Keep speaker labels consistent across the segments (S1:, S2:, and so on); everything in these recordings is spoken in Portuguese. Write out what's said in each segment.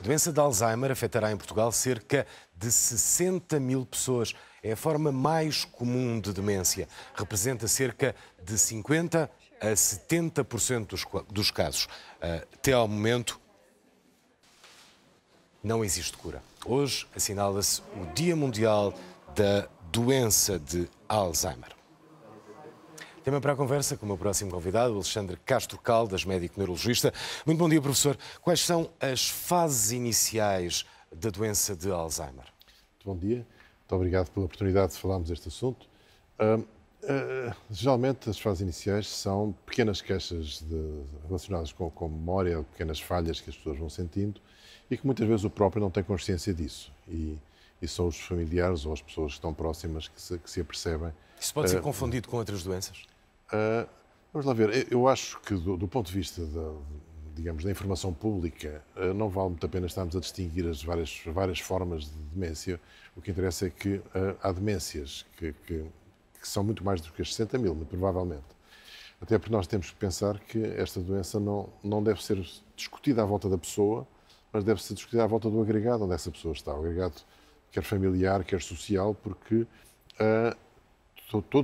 S1: A doença de Alzheimer afetará em Portugal cerca de 60 mil pessoas. É a forma mais comum de demência. Representa cerca de 50 a 70% dos casos. Até ao momento, não existe cura. Hoje assinala-se o Dia Mundial da Doença de Alzheimer. Tema para a conversa com o meu próximo convidado, Alexandre Castro Caldas, médico neurologista. Muito bom dia, professor. Quais são as fases iniciais da doença de Alzheimer?
S2: Muito bom dia. Muito obrigado pela oportunidade de falarmos deste assunto. Geralmente, as fases iniciais são pequenas queixas relacionadas com memória, pequenas falhas que as pessoas vão sentindo e que muitas vezes o próprio não tem consciência disso. E são os familiares ou as pessoas que estão próximas que se apercebem.
S1: Isso pode ser confundido com outras doenças?
S2: Vamos lá ver. Eu acho que, do ponto de vista da informação pública, não vale muito a pena estarmos a distinguir as várias formas de demência. O que interessa é que há demências que são muito mais do que as 60 mil, provavelmente. Até porque nós temos que pensar que esta doença não deve ser discutida à volta da pessoa, mas deve ser discutida à volta do agregado onde essa pessoa está. O agregado quer familiar, quer social, porque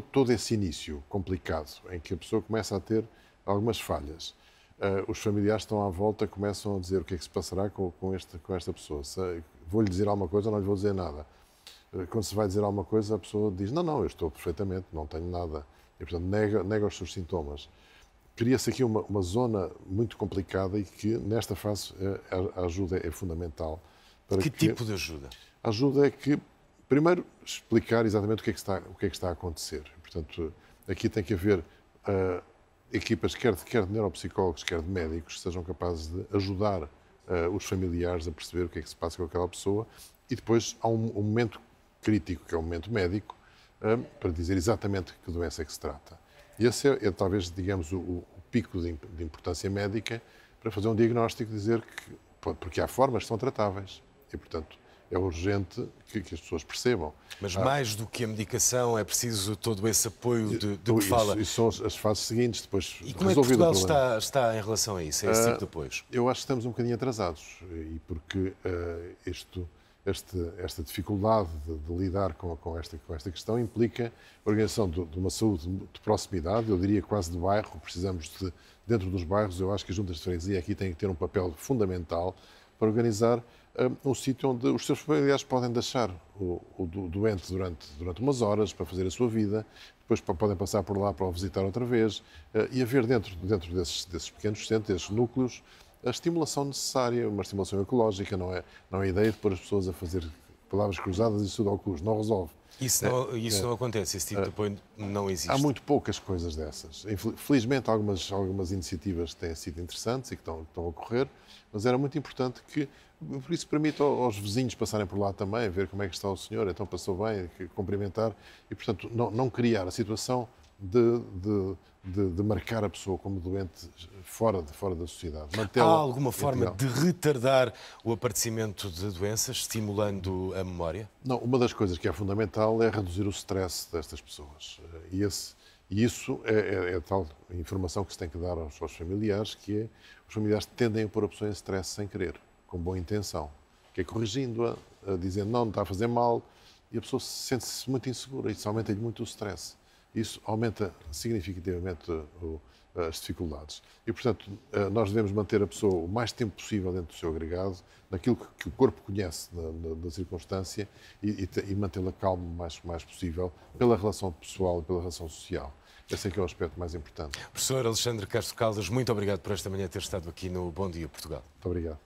S2: todo esse início complicado, em que a pessoa começa a ter algumas falhas, os familiares estão à volta, começam a dizer o que é que se passará com esta pessoa. Vou-lhe dizer alguma coisa ou não lhe vou dizer nada. Quando se vai dizer alguma coisa, a pessoa diz, não, eu estou perfeitamente, não tenho nada. E, portanto, nega os seus sintomas. Cria-se aqui uma zona muito complicada e que, nesta fase, a ajuda é fundamental.
S1: Que tipo de ajuda?
S2: A ajuda é que, primeiro, explicar exatamente o que é que está a acontecer. Portanto, aqui tem que haver equipas, quer de neuropsicólogos, quer de médicos, que sejam capazes de ajudar os familiares a perceber o que é que se passa com aquela pessoa. E depois há um momento crítico, que é o momento médico, para dizer exatamente que doença é que se trata. E esse é talvez, digamos, o pico de importância médica para fazer um diagnóstico e dizer que, porque há formas que são tratáveis. E, portanto, é urgente que as pessoas percebam.
S1: Mas mais do que a medicação, é preciso todo esse apoio de que fala.
S2: Isso são as fases seguintes, depois
S1: e como é que Portugal está em relação a isso, a esse tipo de apoios?
S2: Eu acho que estamos um bocadinho atrasados, e porque esta dificuldade de lidar com esta questão implica a organização de uma saúde de proximidade, eu diria quase de bairro. Precisamos dentro dos bairros, eu acho que as juntas de freguesia aqui têm que ter um papel fundamental para organizar um sítio onde os seus familiares podem deixar o doente durante umas horas para fazer a sua vida, depois podem passar por lá para o visitar outra vez, e haver dentro desses pequenos centros, desses núcleos, a estimulação necessária, uma estimulação ecológica. Não é a ideia de pôr as pessoas a fazer palavras cruzadas e tudo ao custo, não resolve.
S1: Isso não acontece, esse tipo de apoio não existe.
S2: Há muito poucas coisas dessas. Felizmente, algumas iniciativas têm sido interessantes e que estão a ocorrer, mas era muito importante que, por isso, permita aos vizinhos passarem por lá também, ver como é que está o senhor, então passou bem, cumprimentar, e, portanto, não criar a situação de marcar a pessoa como doente fora da sociedade.
S1: Há alguma forma de retardar o aparecimento de doenças, estimulando a memória?
S2: Não, uma das coisas que é fundamental é reduzir o stress destas pessoas. E isso é a tal informação que se tem que dar aos familiares, que é, os familiares tendem a pôr a pessoa em stress sem querer, com boa intenção, que é corrigindo-a, dizendo não está a fazer mal, e a pessoa sente-se muito insegura, isso aumenta-lhe muito o stress. Isso aumenta significativamente as dificuldades. E, portanto, nós devemos manter a pessoa o mais tempo possível dentro do seu agregado, naquilo que o corpo conhece da circunstância, e mantê-la calma o mais possível, pela relação pessoal e pela relação social. Esse é que é o aspecto mais importante.
S1: Professor Alexandre Castro Caldas, muito obrigado por esta manhã ter estado aqui no Bom Dia Portugal.
S2: Muito obrigado.